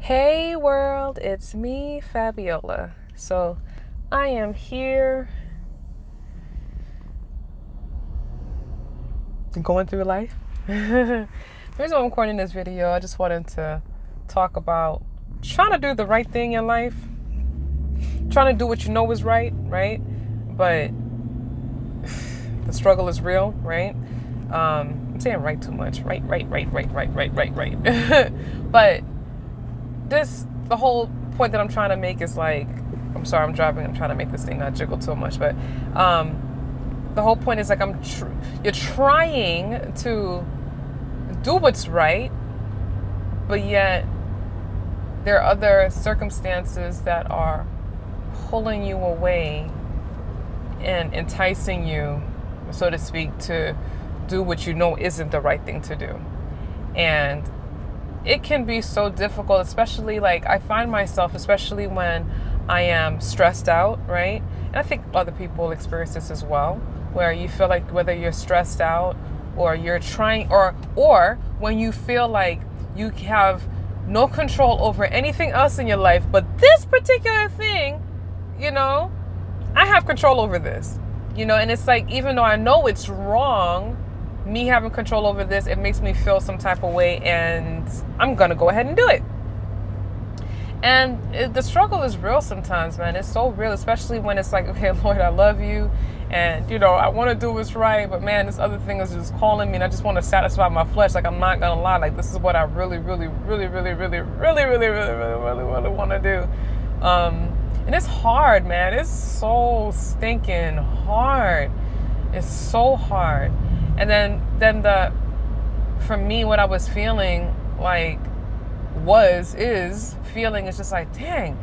Hey world, it's me, Fabiola. So I am here going through life. The reason why I'm recording this video, I just wanted to talk about trying to do the right thing in life, trying to do what you know is right, right? But the struggle is real, right? I'm saying right too much. Right. But the whole point that I'm trying to make is like, I'm sorry, I'm driving. I'm trying to make this thing not jiggle too much, but the whole point is like you're trying to do what's right, but yet there are other circumstances that are pulling you away and enticing you, so to speak, to do what you know isn't the right thing to do. And it can be so difficult, especially like I find myself, especially when I am stressed out, right? And I think other people experience this as well, where you feel like whether you're stressed out or you're trying, or when you feel like you have no control over anything else in your life, but this particular thing, I have control over this, and it's like, even though I know it's wrong, me having control over this, it makes me feel some type of way, and I'm gonna go ahead and do it. And the struggle is real sometimes, man. It's so real, especially when it's like, okay, Lord, I love you, and I want to do what's right, but man, this other thing is just calling me, and I just want to satisfy my flesh. Like, I'm not gonna lie, like, this is what I really want to do. And it's hard, man. It's so stinking hard. It's so hard. And then for me, what I was feeling like is just like, dang,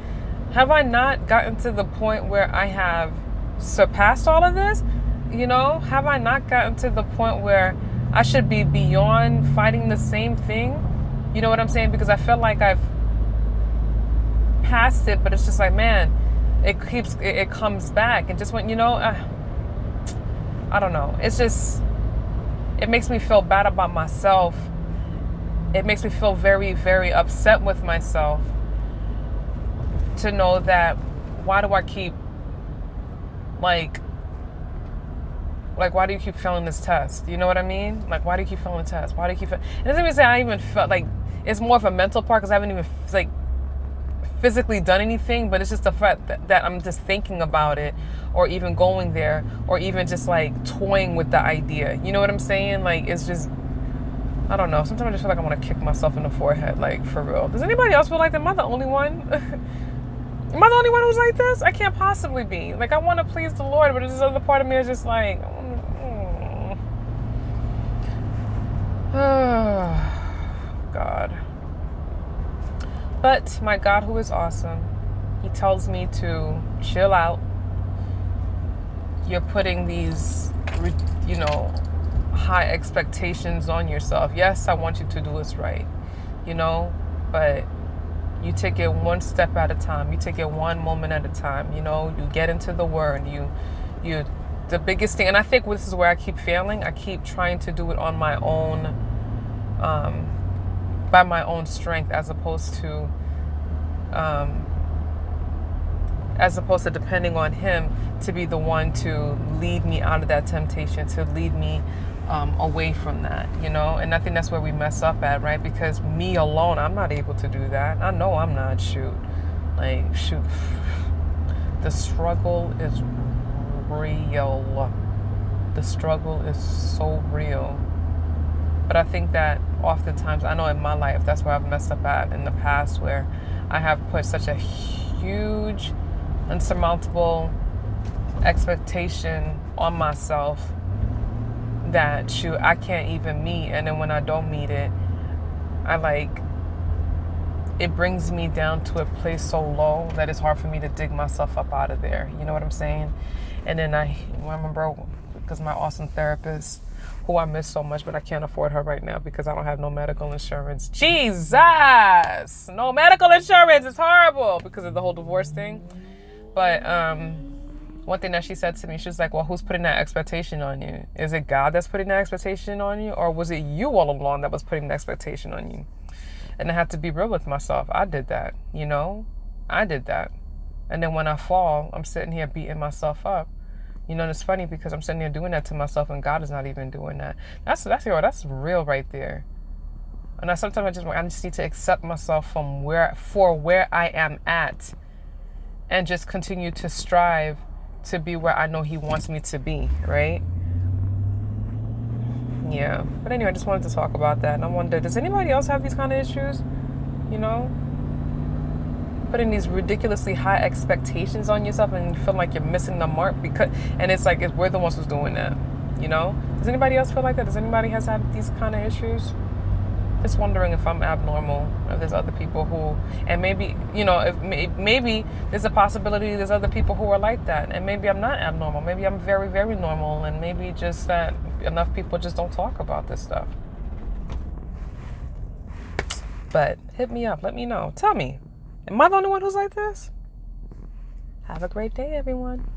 have I not gotten to the point where I have surpassed all of this? Have I not gotten to the point where I should be beyond fighting the same thing? You know what I'm saying? Because I feel like I've passed it, but it's just like, man, it comes back. And just when, I don't know. It's just, it makes me feel bad about myself. It makes me feel very, very upset with myself to know that, why do I keep, like why do you keep failing this test? You know what I mean? Like, why do you keep failing the test? Why do you keep it doesn't even say I even felt like, it's more of a mental part, because I haven't even like physically done anything, but it's just the fact that I'm just thinking about it, or even going there, or even just like toying with the idea. You know what I'm saying? Like, it's just, I don't know. Sometimes I just feel like I want to kick myself in the forehead, like, for real. Does anybody else feel like that? Am I the only one? Am I the only one who's like this? I can't possibly be. Like, I want to please the Lord, but this other part of me is just like, God. But my God, who is awesome, He tells me to chill out. You're putting these, high expectations on yourself. Yes, I want you to do what's right, but you take it one step at a time. You take it one moment at a time. You get into the Word. The biggest thing, and I think this is where I keep failing. I keep trying to do it on my own, by my own strength, as opposed to depending on Him to be the one to lead me out of that temptation, to lead me away from that, and I think that's where we mess up at, right? Because me alone, I'm not able to do that. I know I'm not. The struggle is real. The struggle is so real. But I think that oftentimes, I know in my life, that's where I've messed up at in the past, where I have put such a huge, unsurmountable expectation on myself that I can't even meet. And then when I don't meet it, it brings me down to a place so low that it's hard for me to dig myself up out of there. You know what I'm saying? And then I remember, because my awesome therapist, who I miss so much, but I can't afford her right now because I don't have no medical insurance. Jesus! No medical insurance. It's horrible because of the whole divorce thing. But one thing that she said to me, she was like, well, who's putting that expectation on you? Is it God that's putting that expectation on you? Or was it you all along that was putting the expectation on you? And I had to be real with myself. I did that, you know? I did that. And then when I fall, I'm sitting here beating myself up. You know, and it's funny because I'm sitting here doing that to myself and God is not even doing that. That's real right there. And sometimes I just need to accept myself for where I am at, and just continue to strive to be where I know He wants me to be, right? Yeah. But anyway, I just wanted to talk about that. And I wonder, does anybody else have these kind of issues? You know? Putting these ridiculously high expectations on yourself and you feel like you're missing the mark and it's like we're the ones who's doing that. You know? Does anybody else feel like that? Does anybody has had these kind of issues? Just wondering if I'm abnormal, if there's other people who, and maybe, you know, if maybe there's a possibility there's other people who are like that, and maybe I'm not abnormal, maybe I'm very, very normal, and maybe just that enough people just don't talk about this stuff. But hit me up, let me know, tell me, am I the only one who's like this? Have a great day, everyone.